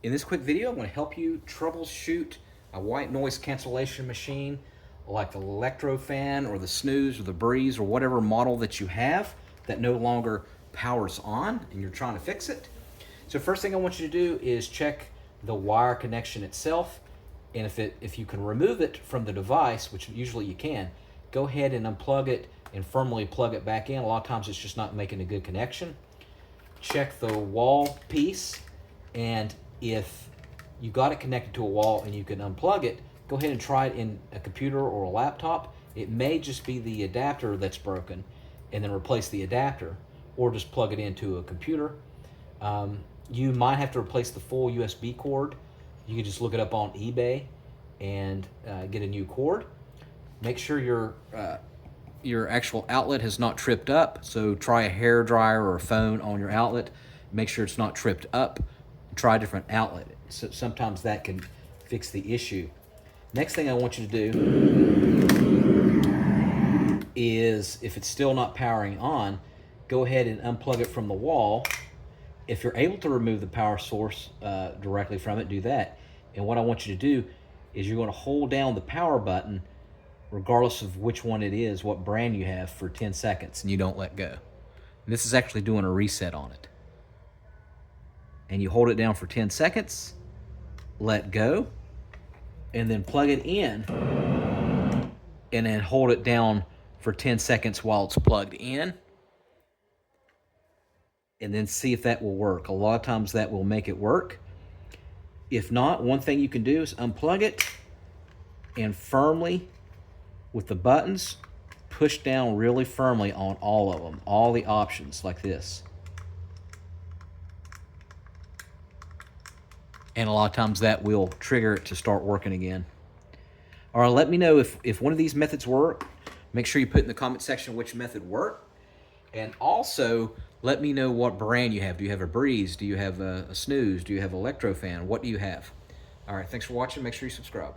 In this quick video, I'm going to help you troubleshoot a white noise cancellation machine like the LectroFan or the Snooz or the Breez or whatever model that you have that no longer powers on and you're trying to fix it. So first thing I want you to do is check the wire connection itself, and if you can remove it from the device, which usually you can, go ahead and unplug it and firmly plug it back in. A lot of times it's just not making a good connection. Check the wall piece, and if you got it connected to a wall and you can unplug it, go ahead and try it in a computer or a laptop. It may just be the adapter that's broken, and then replace the adapter, or just plug it into a computer. You might have to replace the full USB cord. You can just look it up on eBay and get a new cord. Make sure your actual outlet has not tripped up, so try a hair dryer or a phone on your outlet. Make sure it's not tripped up. Try a different outlet. So sometimes that can fix the issue. Next thing I want you to do is, if it's still not powering on, go ahead and unplug it from the wall. If you're able to remove the power source directly from it, do that. And what I want you to do is you're going to hold down the power button regardless of which one it is, what brand you have, for 10 seconds, and you don't let go. And this is actually doing a reset on it. And you hold it down for 10 seconds, let go, and then plug it in, and then hold it down for 10 seconds while it's plugged in, and then see if that will work. A lot of times that will make it work. If not, one thing you can do is unplug it and firmly, with the buttons, push down really firmly on all of them, all the options, like this. And a lot of times that will trigger it to start working again. All right, let me know if one of these methods work. Make sure you put in the comment section which method worked. And also, let me know what brand you have. Do you have a Breez? Do you have a Snooz? Do you have a LectroFan? What do you have? All right, thanks for watching. Make sure you subscribe.